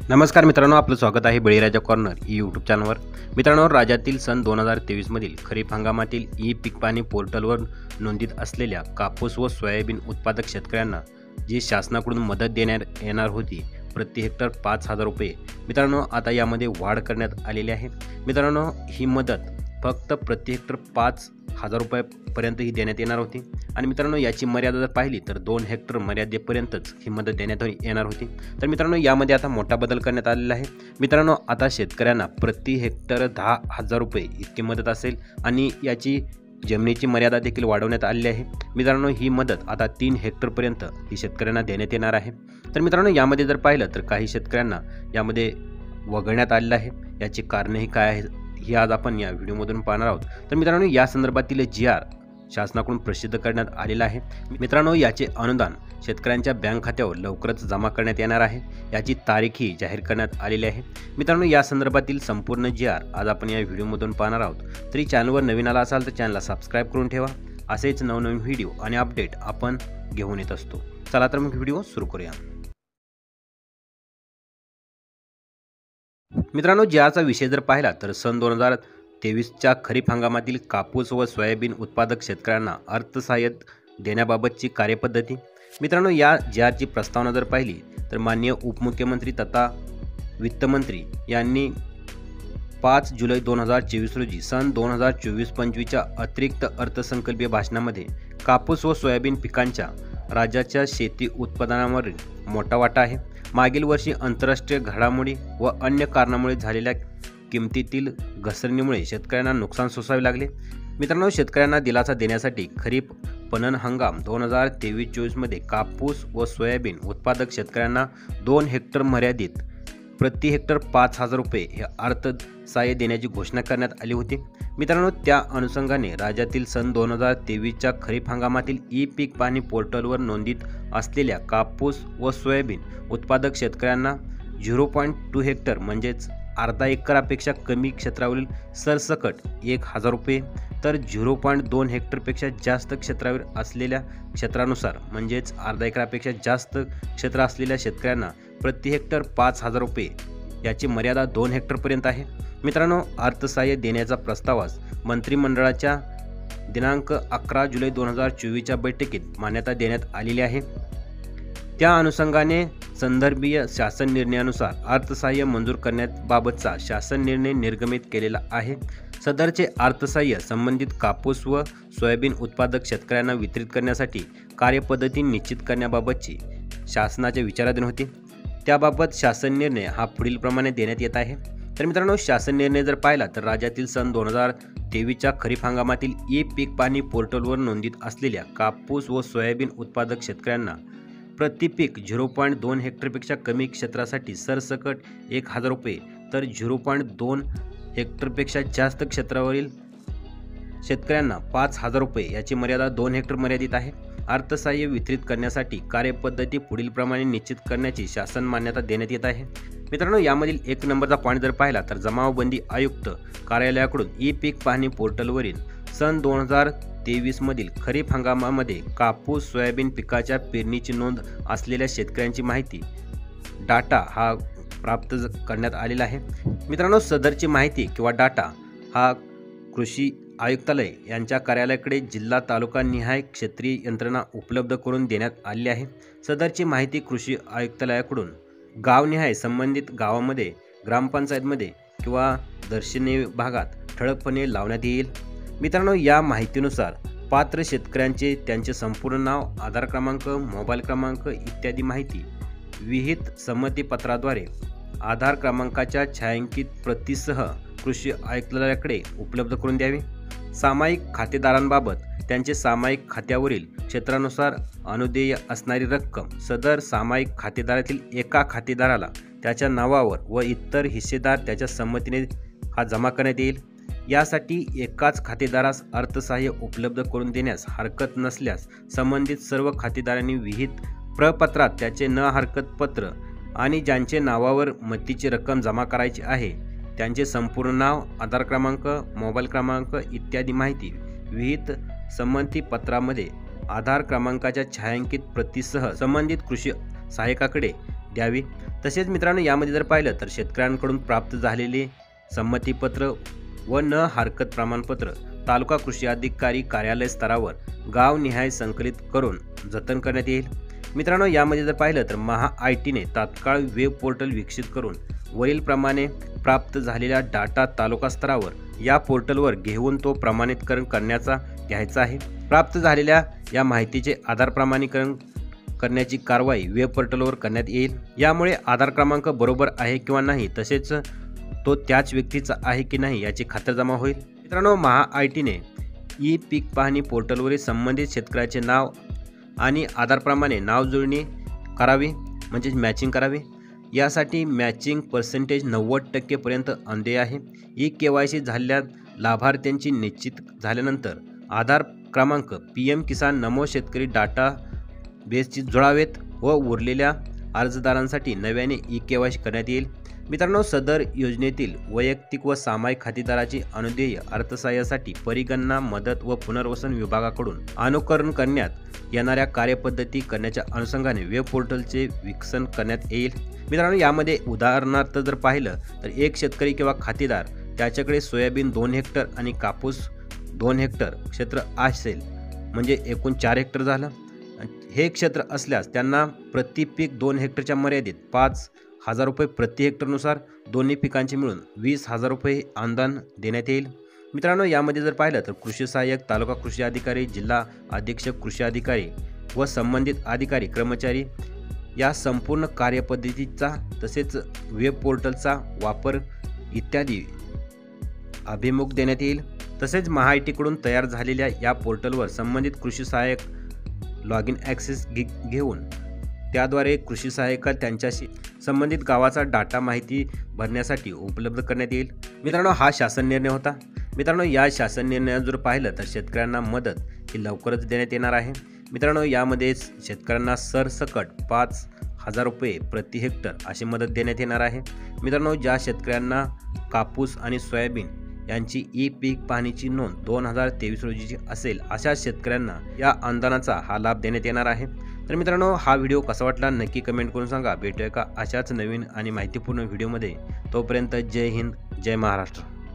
नमस्कार मित्रांनो, आपलं स्वागत आहे बळीराजा कॉर्नर यूट्यूब चॅनलवर। मित्रांनो, राज्यातील सन 2023 मधील खरीप हंगामातील ई पीक पाणी पोर्टलवर नोंदीत असलेल्या कापूस व सोयाबीन उत्पादक शेतकऱ्यांना जी शासनाकडून मदत देण्यात येणार होती प्रति हेक्टर 5,000 रुपये, मित्रांनो आता यामध्ये वाढ करण्यात आलेली आहे। मित्रांनो, ही मदत फक्त प्रति हेक्टर 5,000 रुपयापर्यंत ही देण्यात येणार होती आणि मित्रांनो याची मर्यादा जर पाहिली तर 2 हेक्टर मर्यादेपर्यंतच ही मदत देण्यात येणार होती। तर मित्रांनो, यामध्ये आता मोठा बदल करण्यात आलेला आहे। मित्रांनो, आता शेतकऱ्यांना प्रति हेक्टर 10,000 रुपये इतकी मदत असेल आणि याची जमिनीची मर्यादा देखील वाढवण्यात आलेली आहे। मित्रांनो, ही मदत आता 3 हेक्टरपर्यंत ही शेतकऱ्यांना देण्यात येणार आहे। तर मित्रांनो, यामध्ये जर पाहिलं तर काही शेतकऱ्यांना यामध्ये वगळण्यात आलेलं आहे। याची कारणेही काय आहे ही आज आपण या व्हिडिओमधून पाहणार आहोत। तर मित्रांनो, या संदर्भातील GR शासनाकडून प्रसिद्ध करण्यात आलेला आहे। मित्रांनो, याचे अनुदान शेतकऱ्यांच्या बँक खात्यावर लवकरच जमा करण्यात येणार आहे। याची तारीखही जाहीर करण्यात आलेली आहे। मित्रांनो, या संदर्भातील संपूर्ण GR आज आपण या व्हिडिओमधून पाहणार आहोत। तरी चॅनलवर नवीन आला असाल तर चॅनलला सबस्क्राईब करून ठेवा। असेच नवनवीन व्हिडिओ आणि अपडेट आपण घेऊन येत असतो। चला तर मग व्हिडिओ सुरू करूया। मित्रांनो, GRचा विषय जर पाहिला तर सन 2023च्या खरीप हंगामातील कापूस व सोयाबीन उत्पादक शेतकऱ्यांना अर्थसहाय्य देण्याबाबतची कार्यपद्धती। मित्रांनो, या GRची प्रस्तावना जर पाहिली तर माननीय उपमुख्यमंत्री तथा वित्तमंत्री यांनी 5 जुलै 2024 रोजी सन 2024-25च्या अतिरिक्त अर्थसंकल्पीय भाषणामध्ये कापूस व सोयाबीन पिकांच्या राज्याच्या शेती उत्पादनावर मोठा वाटा आहे। मागील वर्षी आंतरराष्ट्रीय घडामोडी व अन्य कारणामुळे झालेल्या किमतीतील घसरणीमुळे शेतकऱ्यांना नुकसान सोसावे लागले। मित्रांनो, शेतकऱ्यांना दिलासा देण्यासाठी खरीप पणन हंगाम 2023-24 मध्ये कापूस व सोयाबीन उत्पादक शेतकऱ्यांना 2 हेक्टर मर्यादित प्रति हेक्टर 5,000 रुपये हे अर्थसहाय्य देण्याची घोषणा करण्यात आली होती। मित्रांनो, त्या अनुषंगाने राज्यातील सन 2023च्या खरीप हंगामातील ई पीक पाणी पोर्टलवर नोंदीत असलेल्या कापूस व सोयाबीन उत्पादक शेतकऱ्यांना 0.2 हेक्टर म्हणजेच अर्धा एकरापेक्षा कमी क्षेत्रावरील सरसकट 1,000 रुपये, तर 0.2 हेक्टरपेक्षा जास्त क्षेत्रावर असलेल्या क्षेत्रानुसार म्हणजेच अर्धा एकरापेक्षा जास्त क्षेत्र असलेल्या शेतकऱ्यांना प्रति हेक्टर 5,000 रुपये, याची मर्यादा 2 हेक्टरपर्यंत आहे। मित्रांनो, अर्थसहाय्य देण्याचा प्रस्तावास मंत्रिमंडळाच्या दिनांक 11 जुलै 2024च्या बैठकीत मान्यता देण्यात आलेली आहे। त्या अनुषंगाने संदर्भीय शासन निर्णयानुसार अर्थसहाय्य मंजूर करण्याबाबतचा शासन निर्णय निर्गमित केलेला आहे। सदरचे अर्थसहाय्य संबंधित कापूस व सोयाबीन उत्पादक शेतकऱ्यांना वितरित करण्यासाठी कार्यपद्धती निश्चित करण्याबाबतची शासनाच्या विचाराधीन होती। त्याबाबत शासन निर्णय हा पुढील प्रमाणे देण्यात येत आहे। तर मित्रांनो, शासन निर्णय जर पाहिला तर राज्यातील सन 2023च्या खरीप हंगामातील ई पीक पाणी पोर्टलवर नोंदीत असलेल्या कापूस व सोयाबीन उत्पादक शेतकऱ्यांना प्रति पीक 0.2 हेक्टरपेक्षा कमी क्षेत्रासाठी सरसकट 1,000 रुपये, तर 0.2 हेक्टरपेक्षा जास्त क्षेत्रावरील शेतकऱ्यांना 5,000 रुपये, याची मर्यादा 2 हेक्टर मर्यादित आहे। अर्थसहाय्य वितरित करण्यासाठी कार्यपद्धती पुढील प्रमाणे निश्चित करण्याची शासन मान्यता देण्यात येत आहे। मित्रांनो, यामधील 1 नंबरचा पॉईंट जर पाहिला तर जमावबंदी आयुक्त कार्यालयाकडून ई पीक पाणी पोर्टलवरील सन 2023 मधील खरीप हंगामामध्ये कापूस सोयाबीन पिकाच्या पेरणीची नोंद असलेल्या शेतकऱ्यांची माहिती डाटा हा प्राप्त करण्यात आलेला आहे। मित्रांनो, सदरची माहिती किंवा डाटा हा कृषी आयुक्तालय यांच्या कार्यालयाकडे जिल्हा तालुका निहाय क्षेत्रीय यंत्रणा उपलब्ध करून देण्यात आली आहे। सदरची माहिती कृषी आयुक्तालयाकडून गावनिहाय संबंधित गावामध्ये, ग्रामपंचायतमध्ये किंवा दर्शनीय भागात ठळकपणे लावण्यात येईल। मित्रांनो, या माहितीनुसार पात्र शेतकऱ्यांचे त्यांचे संपूर्ण नाव, आधार क्रमांक, मोबाईल क्रमांक इत्यादी माहिती विहित संमतीपत्राद्वारे आधार क्रमांकाच्या छायांकित प्रतीसह कृषी आयुक्तालयाकडे उपलब्ध करून द्यावी। सामायिक खातेदारांबाबत त्यांचे सामायिक खात्यावरील क्षेत्रानुसार अनुदेय असणारी रक्कम सदर सामायिक खातेदारातील एका खातेदाराला त्याच्या नावावर व इतर हिस्सेदार त्याच्या संमतीने हा जमा करण्यात येईल। यासाठी एकाच खातेदारास अर्थसहाय्य उपलब्ध करून देण्यास हरकत नसल्यास संबंधित सर्व खातेदारांनी विहित प्रपत्रात त्याचे न हरकत पत्र आणि ज्यांचे नावावर मतीची रक्कम जमा करायची आहे त्यांचे संपूर्ण नाव, आधार क्रमांक, मोबाईल क्रमांक इत्यादी माहिती विहित संमतीपत्रामध्ये आधार क्रमांकाच्या छायांकित प्रतीसह संबंधित कृषी सहाय्यकाकडे द्यावी। तसेच मित्रांनो यामध्ये जर पाहिलं तर शेतकऱ्यांकडून प्राप्त झालेले संमतीपत्र व न हरकत प्रमाणपत्र तालुका कृषी अधिकारी कार्यालय स्तरावर गावनिहाय संकलित करून जतन करण्यात येईल। मित्रांनो यामध्ये जर पाहिलं तर महा-आय-टीने तात्काळ वेब पोर्टल विकसित करून वरील प्रमाणे प्राप्त झालेला डाटा तालुका स्तरावर या पोर्टलवर घेऊन तो प्रमाणितकरण करण्याचा घ्यायचा आहे। प्राप्त झालेल्या या माहितीचे आधार प्रमाणीकरण करण्याची कारवाई वेब पोर्टलवर करण्यात येईल। यामुळे आधार क्रमांक बरोबर आहे किंवा नाही तसेच तो त्याच व्यक्तीचा आहे की नाही याची खातरजमा होईल। मित्रांनो महा-आय-टीने ई पीक पाहणी पोर्टलवरील संबंधित शेतकऱ्याचे नाव आणि आधारप्रमाणे नाव जुळणी करावी म्हणजे मॅचिंग करावी। यासाठी मॅचिंग पर्सेंटेज 90% पर्यंत अंधे आहे। ई KYC झालेल्या लाभार्थ्यांची निश्चित झाल्यानंतर आधार क्रमांक PM किसान नमो शेतकरी डाटा बेसची जुळावेत व उरलेल्या अर्जदारांसाठी नव्याने ई KYC करण्यात येईल। मित्रांनो सदर योजनेतील वैयक्तिक व सामायिक खातेदाराची अनुदेय अर्थसहाय्यासाठी परिगणना मदत व पुनर्वसन विभागाकडून अनुकरण करण्यात येणाऱ्या कार्यपद्धती करण्याच्या अनुषंगाने वेब पोर्टलचे विकसन करण्यात येईल। मित्रांनो यामध्ये उदाहरणार्थ जर पाहिलं तर एक शेतकरी किंवा खातेदार त्याच्याकडे सोयाबीन 2 हेक्टर आणि कापूस 2 हेक्टर क्षेत्र असेल म्हणजे एकूण 4 हेक्टर झालं। हे क्षेत्र असल्यास त्यांना प्रति पीक 2 हेक्टरच्या मर्यादित 5,000 रुपये प्रति हेक्टरनुसार दोन्ही पिकांचे मिळून 20,000 रुपये अनुदान देण्यात येईल। मित्रांनो यामध्ये जर पाहिलं तर कृषी सहाय्यक तालुका कृषी अधिकारी जिल्हा अधीक्षक कृषी अधिकारी व संबंधित अधिकारी कर्मचारी या संपूर्ण कार्यपद्धतीचा तसेच वेब पोर्टलचा वापर इत्यादी अभिमुख देण्यात येईल। तसेच महा-आय-टीकडून तयार झालेल्या या पोर्टलवर संबंधित कृषी सहाय्यक लॉग इन ॲक्सेस घेऊन त्याद्वारे कृषी सहाय्यक त्यांच्याशी संबंधित गावाचा डाटा माहिती भरण्यासाठी उपलब्ध करण्यात येईल। मित्रांनो हा शासन निर्णय होता। मित्रांनो या शासन निर्णयात जर पाहिलं तर शेतकऱ्यांना मदत ही लवकरच देण्यात येणार आहे। मित्रांनो यामध्ये शेतकऱ्यांना सरसकट 5,000 रुपये प्रति हेक्टर अशी मदत देण्यात येणार आहे। मित्रांनो ज्या शेतकऱ्यांना कापूस आणि सोयाबीन यांची ई पीक पाहणीची नोंद 2023 रोजीची असेल अशा शेतकऱ्यांना या अनुदानाचा हा लाभ देण्यात येणार आहे। तर मित्रांनो हा व्हिडिओ कसा वाटला नक्की कमेंट करून सांगा। भेटूया का अशाच नवीन आणि माहितीपूर्ण व्हिडिओमध्ये। तोपर्यंत जय हिंद जय महाराष्ट्र।